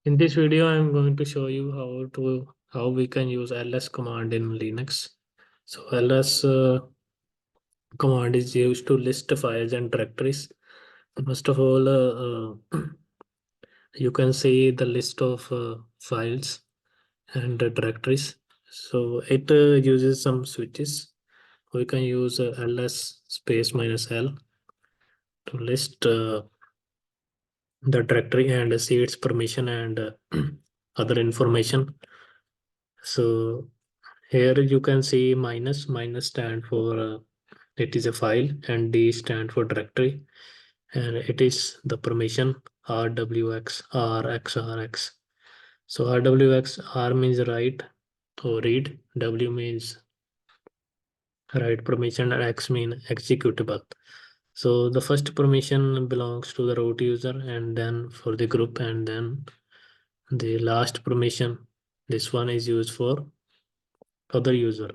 In this video, I'm going to show you how we can use ls command in Linux. So ls command is used to list files and directories. First of all, you can see the list of files and directories. So it uses some switches. We can use ls space minus l to list the directory and see its permission and other information. So here you can see minus stand for it is a file, and D stand for directory, and it is the permission rwx rx. So rwx, R means write or read, W means write permission, and X mean executable. So the first permission belongs to the root user, and then for the group, and then the last permission, this one is used for other user.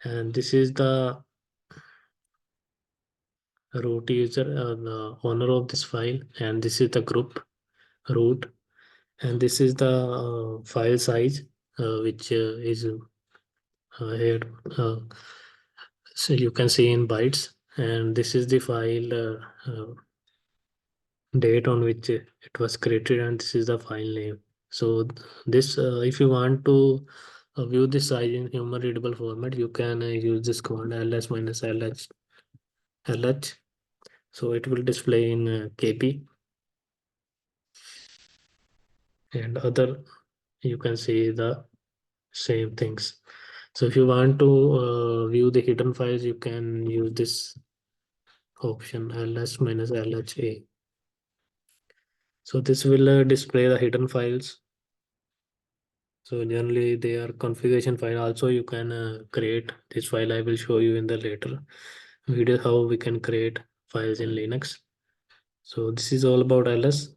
And this is the root user, the owner of this file, and this is the group root, and this is the file size, which is here. So you can see in bytes, and this is the file date on which it was created, and this is the file name. So this, if you want to view this size in human readable format, you can use this command ls minus lh. So it will display in kp, and other you can see the same things. So if you want to view the hidden files, you can use this option ls minus lha. So this will display the hidden files. So generally they are configuration file. Also you can create this file. I will show you in the later video how we can create files in Linux. So this is all about ls.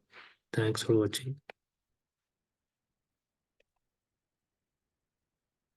Thanks for watching.